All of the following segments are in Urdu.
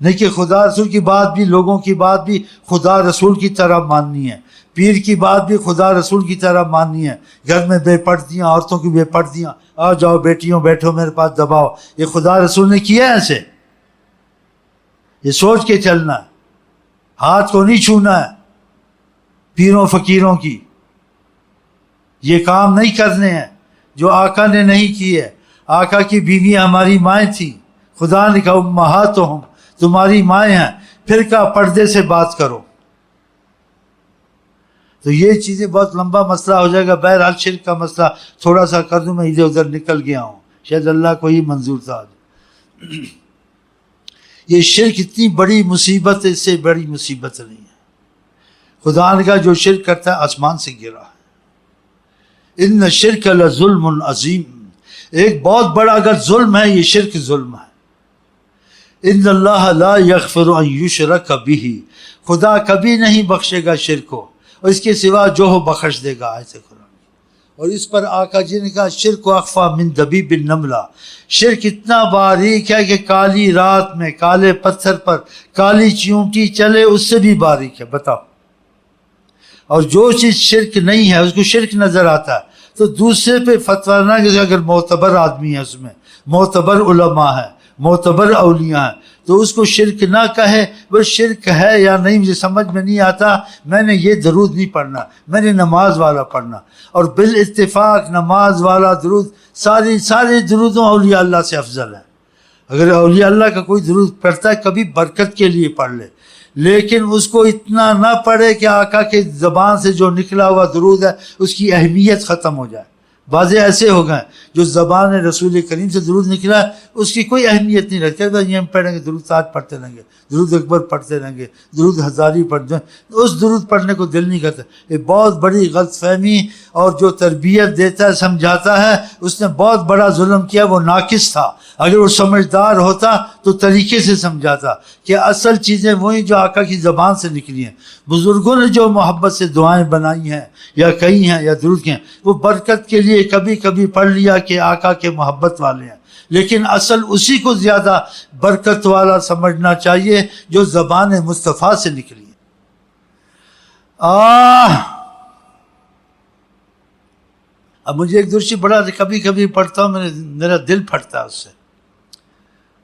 نہیں کہ خدا رسول کی بات بھی، لوگوں کی بات بھی خدا رسول کی طرح ماننی ہے، پیر کی بات بھی خدا رسول کی طرح ماننی ہے، گھر میں بے پردیاں، عورتوں کی بے پردیاں، آ جاؤ بیٹیوں بیٹھو میرے پاس دباؤ، یہ خدا رسول نے کیا ہے ایسے؟ یہ سوچ کے چلنا ہے، ہاتھ کو نہیں چھونا ہے پیروں فقیروں کی، یہ کام نہیں کرنے ہیں جو آقا نے نہیں کی ہے۔ آقا کی بیویاں ہماری مائیں تھیں، خدا نے کہا امہاتہم، تمہاری مائیں ہیں، پھر کہا پردے سے بات کرو۔ تو یہ چیزیں بہت لمبا مسئلہ ہو جائے گا، بہرحال شرک کا مسئلہ تھوڑا سا کر دوں، میں ادھر ادھر نکل گیا ہوں، شاید اللہ کو ہی منظور تھا۔ یہ شرک اتنی بڑی مصیبت ہے، اس سے بڑی مصیبت نہیں ہے۔ خدا نے کہا جو شرک کرتا ہے آسمان سے گرا ہے۔ ان الشرک لظلم عظیم، ایک بہت بڑا اگر ظلم ہے یہ شرک ظلم ہے۔ ان اللہ لا یغفر ان یشرک بہ، خدا کبھی نہیں بخشے گا شرک کو، اور اس کے سوا جو ہو بخش دے گا، آیت قرآن۔ اور اس پر آقا جی نے کہا شرک و اخفا من دبیب النملہ، شرک اتنا باریک ہے کہ کالی رات میں کالے پتھر پر کالی چیونٹی چلے اس سے بھی باریک ہے، بتاؤ۔ اور جو چیز شرک نہیں ہے اس کو شرک نظر آتا ہے تو دوسرے پہ فتویٰ نہ کہ اگر معتبر آدمی ہے، اس میں معتبر علماء ہے، معتبر اولیاء ہیں، تو اس کو شرک نہ کہے، وہ شرک ہے یا نہیں مجھے سمجھ میں نہیں آتا، میں نے یہ درود نہیں پڑھنا، میں نے نماز والا پڑھنا۔ اور بالاتفاق نماز والا درود سارے درودوں اولیاء اللہ سے افضل ہے۔ اگر اولیاء اللہ کا کوئی درود پڑھتا ہے کبھی برکت کے لیے پڑھ لے، لیکن اس کو اتنا نہ پڑھے کہ آقا کے زبان سے جو نکلا ہوا درود ہے اس کی اہمیت ختم ہو جائے۔ بعضے ایسے ہو گئے جو زبان رسول کریم سے درود نکلا ہے اس کی کوئی اہمیت نہیں رکھتے، یہ ہم پڑھیں گے درود ساتھ پڑھتے رہیں گے، درود اکبر پڑھتے رہیں گے، درود ہزاری پڑھتے ہیں، اس درود پڑھنے کو دل نہیں کرتا۔ یہ بہت بڑی غلط فہمی، اور جو تربیت دیتا ہے سمجھاتا ہے اس نے بہت بڑا ظلم کیا، وہ ناقص تھا۔ اگر وہ سمجھدار ہوتا تو طریقے سے سمجھاتا کہ اصل چیزیں وہی جو آقا کی زبان سے نکلی ہیں۔ بزرگوں نے جو محبت سے دعائیں بنائی ہیں یا کہی ہیں یا درود کی ہیں وہ برکت کے لیے کبھی کبھی پڑھ لیا کہ آقا کے محبت والے ہیں، لیکن اصل اسی کو زیادہ برکت والا سمجھنا چاہیے جو زبان مصطفیٰ سے نکلی ہے۔ اب مجھے ایک درشی بڑا کبھی کبھی پڑھتا ہوں، میرا دل پھٹتا ہے اس سے۔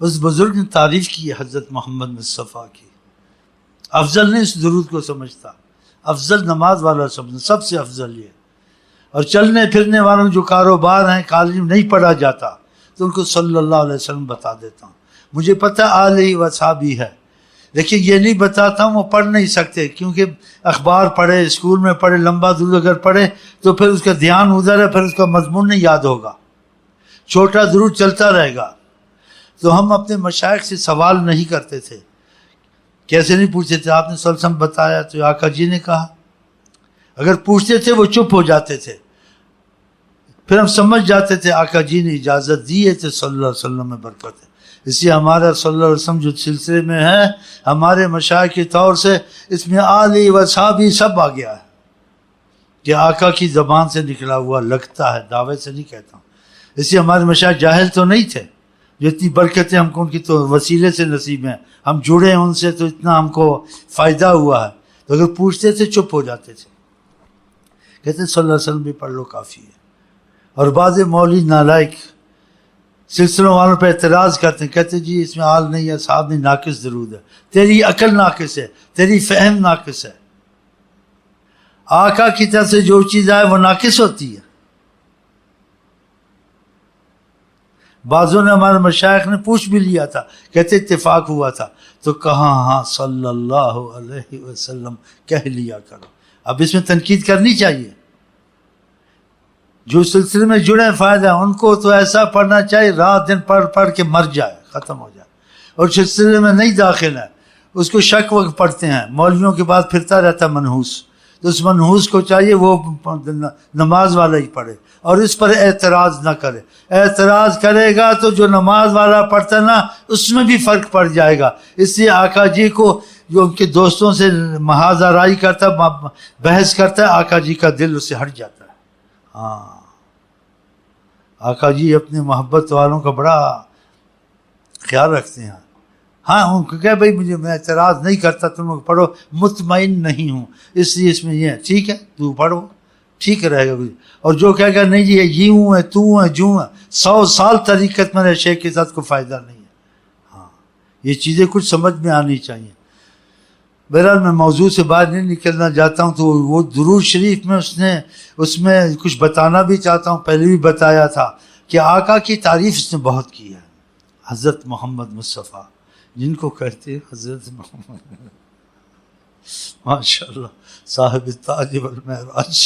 اس بزرگ نے تعریف کی ہے حضرت محمد مصطفیٰ کی، افضل نہیں اس درود کو سمجھتا، افضل نماز والا سمجھتا، سب سے افضل یہ۔ اور چلنے پھرنے والوں جو کاروبار ہیں کالج میں نہیں پڑھا جاتا تو ان کو صلی اللہ علیہ وسلم بتا دیتا ہوں۔ مجھے پتہ آلہ و صحابی ہے، لیکن یہ نہیں بتاتا ہوں وہ پڑھ نہیں سکتے، کیونکہ اخبار پڑھے، اسکول میں پڑھے، لمبا درود اگر پڑھے تو پھر اس کا دھیان ادھر ہے، پھر اس کا مضمون نہیں یاد ہوگا، چھوٹا درود چلتا رہے گا۔ تو ہم اپنے مشائخ سے سوال نہیں کرتے تھے، کیسے نہیں پوچھتے تھے، آپ نے صلی اللہ علیہ وسلم بتایا تو آقا جی نے کہا، اگر پوچھتے تھے وہ چپ ہو جاتے تھے، پھر ہم سمجھ جاتے تھے آقا جی نے اجازت دی ہے تو صلی اللہ علیہ وسلم میں برکت ہے۔ اس لیے ہمارا صلی اللہ علیہ وسلم جو سلسلے میں ہے ہمارے مشائخ کے طور سے اس میں آلہ و صحابی سب آ گیا ہے کہ آقا کی زبان سے نکلا ہوا لگتا ہے، دعوے سے نہیں کہتا ہوں۔ اس لیے ہمارے مشائخ جاہل تو نہیں تھے، جو اتنی برکتیں ہم کو ان کی تو وسیلے سے نصیب ہیں، ہم جڑے ہیں ان سے تو اتنا ہم کو فائدہ ہوا ہے، تو اگر پوچھتے تھے چپ ہو جاتے تھے، کہتے صلی اللہ علیہ وسلم بھی پڑھ لو کافی ہے۔ اور بعض مولوی نالائق سلسلوں والوں پہ اعتراض کرتے ہیں، کہتے جی اس میں آل نہیں ہے، صاحب نہیں، ناقص درود ہے، تیری عقل ناقص ہے، تیری فہم ناقص ہے۔ آقا کی طرف سے جو چیز آئے وہ ناقص ہوتی ہے۔ بعضوں نے ہمارے مشائخ نے پوچھ بھی لیا تھا، کہتے اتفاق ہوا تھا، تو کہاں ہاں صلی اللہ علیہ وسلم کہہ لیا کرو۔ اب اس میں تنقید کرنی چاہیے، جو سلسلے میں جڑے فائدہ ہے ان کو تو ایسا پڑھنا چاہیے رات دن پڑھ پڑھ کے مر جائے، ختم ہو جائے، اور سلسلے میں نہیں داخل ہے اس کو شک وقت پڑھتے ہیں، مولویوں کے بعد پھرتا رہتا منحوس، تو اس منحوس کو چاہیے وہ نماز والا ہی پڑھے اور اس پر اعتراض نہ کرے۔ اعتراض کرے گا تو جو نماز والا پڑھتا ہے نا اس میں بھی فرق پڑ جائے گا۔ اس لیے آقا جی کو جو ان کے دوستوں سے محاذ آرائی کرتا ہے، بحث کرتا ہے، آقا جی کا دل اس سے ہٹ جاتا ہے۔ ہاں، آقا جی اپنے محبت والوں کا بڑا خیال رکھتے ہیں، ہاں ان کو کہ بھائی مجھے میں اعتراض نہیں کرتا، تم لوگ پڑھو، مطمئن نہیں ہوں اس لیے اس میں یہ ہے، ٹھیک ہے تو پڑھو، ٹھیک رہے گا. اور جو کہے گا نہیں جی یہ ہوں ہے تو ہے جو ہے، 100 سال طریقت میں شیخ کے ساتھ کوئی فائدہ نہیں ہے. ہاں یہ چیزیں کچھ سمجھ میں آنی چاہیے. بہرحال میں موضوع سے باہر نہیں نکلنا چاہتا ہوں. تو وہ درود شریف میں اس میں کچھ بتانا بھی چاہتا ہوں، پہلے بھی بتایا تھا کہ آقا کی تعریف اس نے بہت کی ہے. حضرت محمد مصطفیٰ جن کو کہتے ہیں حضرت محمد، ماشاء اللہ، صاحب التاج والمعراج،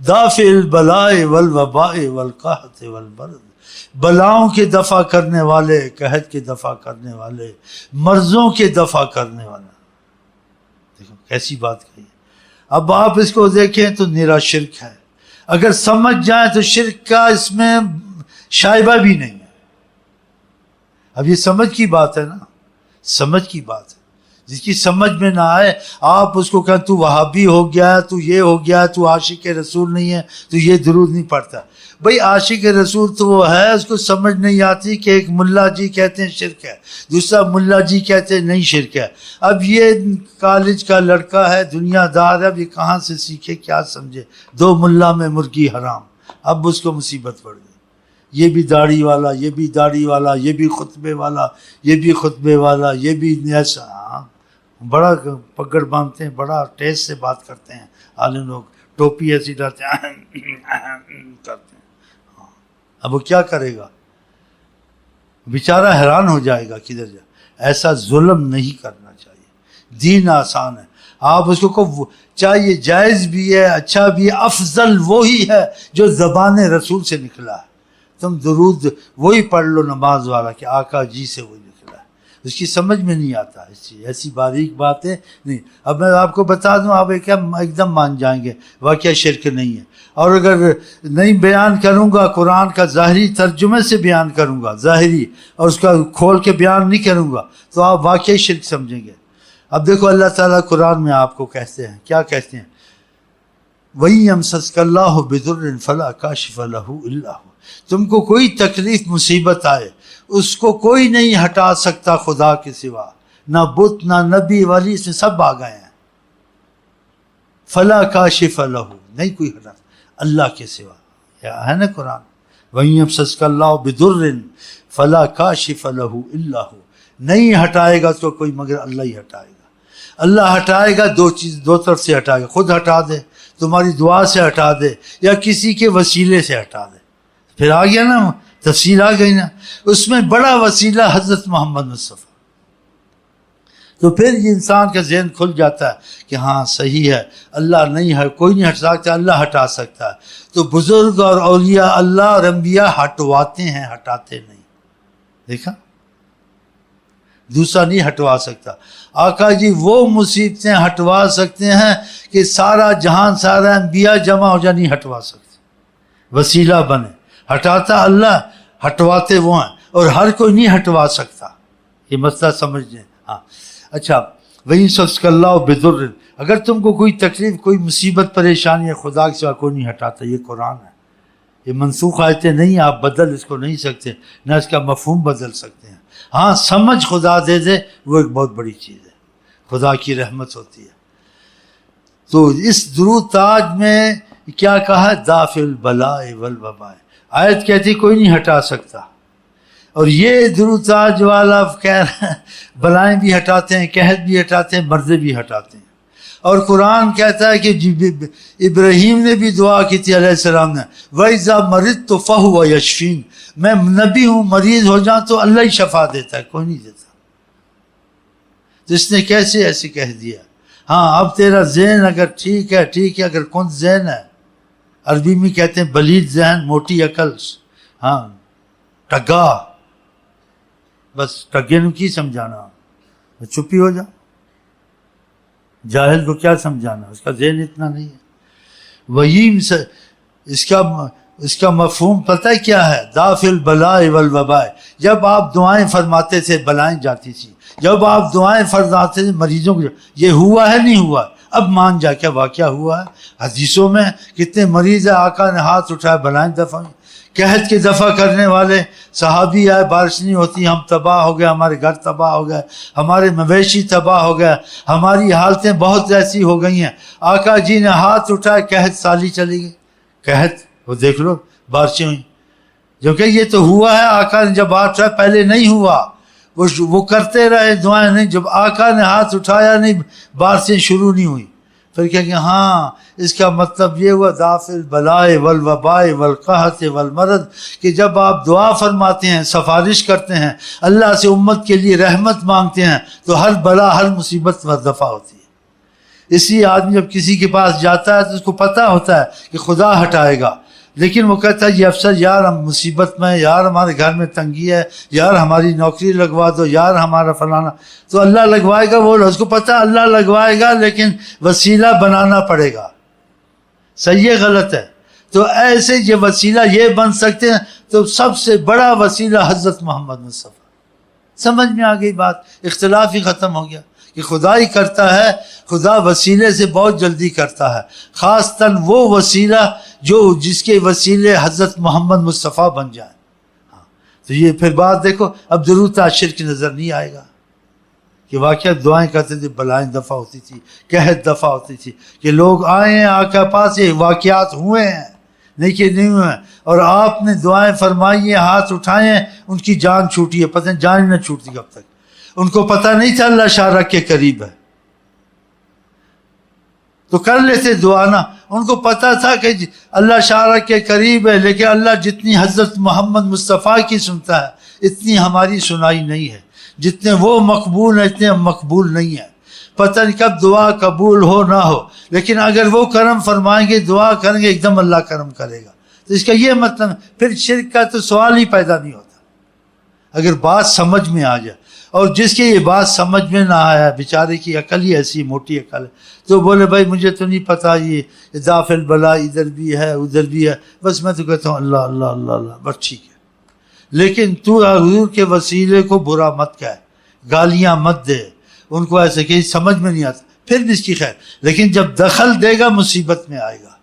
دافع البلاء والوباء والقحط والبرد، بلاؤں کے دفع کرنے والے، قحط کے دفع کرنے والے، مرضوں کے دفع کرنے والے. دیکھو کیسی بات کہی. اب آپ اس کو دیکھیں تو نرا شرک ہے، اگر سمجھ جائیں تو شرک کا اس میں شائبہ بھی نہیں ہے. اب یہ سمجھ کی بات ہے نا، سمجھ کی بات ہے. جس کی سمجھ میں نہ آئے آپ اس کو کہیں تو وہابی ہو گیا، تو یہ ہو گیا، تو عاشق رسول نہیں ہے، تو یہ درود نہیں پڑھتا. بھئی عاشق رسول تو وہ ہے، اس کو سمجھ نہیں آتی کہ ایک ملا جی کہتے ہیں شرک ہے، دوسرا ملا جی کہتے ہیں نہیں شرک ہے. اب یہ کالج کا لڑکا ہے، دنیا دار ہے، اب یہ کہاں سے سیکھے، کیا سمجھے؟ 2 ملا میں مرغی حرام. اب اس کو مصیبت پڑ گئی. یہ بھی داڑھی والا، یہ بھی داڑھی والا، یہ بھی خطبے والا، یہ بھی خطبے والا، یہ بھی ایسا. بڑا پگڑ باندھتے ہیں، بڑا ٹیسٹ سے بات کرتے ہیں عالم لوگ، ٹوپی ایسی ڈالتے ہیں کرتے ہیں. اب وہ کیا کرے گا؟ بیچارہ حیران ہو جائے گا کدھر جائے. ایسا ظلم نہیں کرنا چاہیے. دین آسان ہے. آپ اس کو چاہیے جائز بھی ہے، اچھا بھی ہے، افضل وہی ہے جو زبان رسول سے نکلا ہے. تم درود وہی پڑھ لو نماز والا کہ آقا جی سے وہی نکلا ہے. اس کی سمجھ میں نہیں آتا ایسی باریک باتیں نہیں. اب میں آپ کو بتا دوں، آپ ایک دم مان جائیں گے واقعہ شرک نہیں ہے. اور اگر نہیں بیان کروں گا، قرآن کا ظاہری ترجمے سے بیان کروں گا، ظاہری، اور اس کا کھول کے بیان نہیں کروں گا، تو آپ واقعی شرک سمجھیں گے. اب دیکھو اللہ تعالیٰ قرآن میں آپ کو کہتے ہیں، کیا کہتے ہیں؟ وَإِن يَمْسَسْكَ اللَّهُ بِضُرٍّ فَلَا كَاشِفَ لَهُ إِلَّا هُوَ. تم کو کوئی تکلیف مصیبت آئے، اس کو کوئی نہیں ہٹا سکتا خدا کے سوا. نہ بت، نہ نبی، ولی، اس میں سب آ گئے ہیں. فَلَا كَاشِفَ لَهُ، نہیں کوئی ہٹا اللہ کے سوا. ہے نا قرآن. وَإِن يَمْسَسْكَ اللَّهُ بِضُرٍّ فَلَا كَاشِفَ لَهُ إِلَّا هُوَ. نہیں ہٹائے گا تو کوئی مگر اللہ ہی ہٹائے گا. اللہ ہٹائے گا، دو طرف سے ہٹائے گا. خود ہٹا دے، تمہاری دعا سے ہٹا دے، یا کسی کے وسیلے سے ہٹا دے. پھر آ گیا نا، تفصیل آ گئی نا. اس میں بڑا وسیلہ حضرت محمد مصطفیٰ. تو پھر یہ انسان کا ذہن کھل جاتا ہے کہ ہاں صحیح ہے، اللہ نہیں ہے، کوئی نہیں ہٹ سکتا، اللہ ہٹا سکتا ہے. تو بزرگ اور اولیاء اللہ اور انبیاء ہٹواتے ہیں، ہٹاتے نہیں. دیکھا، دوسرا نہیں ہٹوا سکتا. آقا جی وہ مصیبتیں ہٹوا سکتے ہیں کہ سارا جہان، سارا انبیاء جمع ہو جائے، نہیں ہٹوا سکتے. وسیلہ بنے. ہٹاتا اللہ، ہٹواتے وہ ہیں، اور ہر کوئی نہیں ہٹوا سکتا. یہ مسئلہ سمجھ لیں. ہاں اچھا. وہیں سسک اللہ بضر، اگر تم کو کوئی تکلیف، کوئی مصیبت، پریشانی ہے، خدا کے سوا کوئی نہیں ہٹاتا. یہ قرآن ہے. یہ منسوخ آیتیں نہیں، آپ بدل اس کو نہیں سکتے، نہ اس کا مفہوم بدل سکتے ہیں. ہاں سمجھ خدا دے دے، وہ ایک بہت بڑی چیز ہے، خدا کی رحمت ہوتی ہے. تو اس درود تاج میں کیا کہا؟ دافع البلاء والوباء. آیت کہتی کوئی نہیں ہٹا سکتا. اور یہ درود تاج والا کہہ بلائیں بھی ہٹاتے ہیں، قحط بھی ہٹاتے ہیں، مرضے بھی ہٹاتے ہیں. اور قرآن کہتا ہے کہ ابراہیم نے بھی دعا کی تھی علیہ السلام نے، وَإِذَا مَرِضْتُ فَهُوَ يَشْفِينِ. میں نبی ہوں، مریض ہو جاؤں تو اللہ ہی شفا دیتا ہے، کوئی نہیں دیتا. تو اس نے کیسے ایسے کہہ دیا؟ ہاں اب تیرا ذہن اگر ٹھیک ہے، ٹھیک ہے. اگر کون ذہن ہے، عربی میں کہتے ہیں بلید ذہن، موٹی عقل. ہاں ٹگا، بس ٹگے نے کی سمجھانا، چپی ہو جا. جاہل کو کیا سمجھانا، اس کا ذہن اتنا نہیں ہے. وہی اس کا مفہوم پتہ کیا ہے؟ دافع البلاء والوباء. جب آپ دعائیں فرماتے تھے بلائیں جاتی تھی، جب آپ دعائیں فرماتے تھے مریضوں کو. یہ ہوا ہے نہیں ہوا؟ اب مان جا کیا واقعہ ہوا ہے. حدیثوں میں کتنے مریض ہیں، آقا نے ہاتھ اٹھایا بلائیں دفع. قحط کے دفع کرنے والے صحابی آئے، بارش نہیں ہوتی، ہم تباہ ہو گئے، ہمارے گھر تباہ ہو گئے، ہمارے مویشی تباہ ہو گئے، ہماری حالتیں بہت ایسی ہو گئی ہیں. آقا جی نے ہاتھ اٹھائے، قحط سالی چلی گئی. قحط وہ دیکھ لو، بارشیں ہوئیں، جو کہ یہ تو ہوا ہے. آقا نے جب ہاتھ اٹھایا، پہلے نہیں ہوا، وہ کرتے رہے دعائیں نہیں. جب آقا نے ہاتھ اٹھایا نہیں، بارشیں شروع نہیں ہوئی. پھر کہا کہ ہاں اس کا مطلب یہ ہوا دافع البلائے والوبائے والقحط والمرض، کہ جب آپ دعا فرماتے ہیں، سفارش کرتے ہیں، اللہ سے امت کے لیے رحمت مانگتے ہیں، تو ہر بلا ہر مصیبت دفع ہوتی ہے. اس لیے آدمی جب کسی کے پاس جاتا ہے تو اس کو پتہ ہوتا ہے کہ خدا ہٹائے گا، لیکن وہ کہتا ہے یہ افسر یار ہم مصیبت میں، یار ہمارے گھر میں تنگی ہے، یار ہماری نوکری لگوا دو، یار ہمارا فلانا. تو اللہ لگوائے گا، وہ اس کو پتہ اللہ لگوائے گا، لیکن وسیلہ بنانا پڑے گا. صحیح ہے غلط ہے؟ تو ایسے یہ وسیلہ یہ بن سکتے ہیں. تو سب سے بڑا وسیلہ حضرت محمد مصطفیٰ. سمجھ میں آ گئی بات؟ اختلاف ہی ختم ہو گیا کہ خدا ہی کرتا ہے. خدا وسیلے سے بہت جلدی کرتا ہے، خاص طور وہ وسیلہ جس کے وسیلے حضرت محمد مصطفیٰ بن جائیں. تو یہ پھر بات دیکھو، اب درود شرک نظر نہیں آئے گا کہ واقعہ دعائیں کرتے تھے، بلائیں دفع ہوتی تھی، قحط دفع ہوتی تھی، کہ لوگ آئے ہیں آقا پاس، یہ واقعات ہوئے ہیں، نہیں کہ نہیں ہوئے ہیں. اور آپ نے دعائیں فرمائی ہیں، ہاتھ اٹھائے ہیں، ان کی جان چھوٹی ہے. پتہ نہیں جان نہ چھوٹتی کب تک. ان کو پتہ نہیں تھا اللہ شارک کے قریب ہے تو کر لیتے دعا نا. ان کو پتہ تھا کہ اللہ شارک کے قریب ہے، لیکن اللہ جتنی حضرت محمد مصطفیٰ کی سنتا ہے اتنی ہماری سنائی نہیں ہے. جتنے وہ مقبول ہیں اتنے ہم مقبول نہیں ہیں. پتہ نہیں کب دعا قبول ہو نہ ہو، لیکن اگر وہ کرم فرمائیں گے، دعا کریں گے، ایک دم اللہ کرم کرے گا. تو اس کا یہ مطلب پھر شرک کا تو سوال ہی پیدا نہیں ہوتا اگر بات سمجھ میں آ جائے. اور جس کی یہ بات سمجھ میں نہ آیا، بیچارے کی عقل ہی ایسی موٹی عقل ہے، تو بولے بھائی مجھے تو نہیں پتا، یہ دافع البلا ادھر بھی ہے ادھر بھی ہے، بس میں تو کہتا ہوں اللہ اللہ اللہ اللہ، بس ٹھیک ہے. لیکن تو حضور کے وسیلے کو برا مت کہہ، گالیاں مت دے ان کو، ایسے کہ سمجھ میں نہیں آتا، پھر بھی اس کی خیر. لیکن جب دخل دے گا مصیبت میں آئے گا.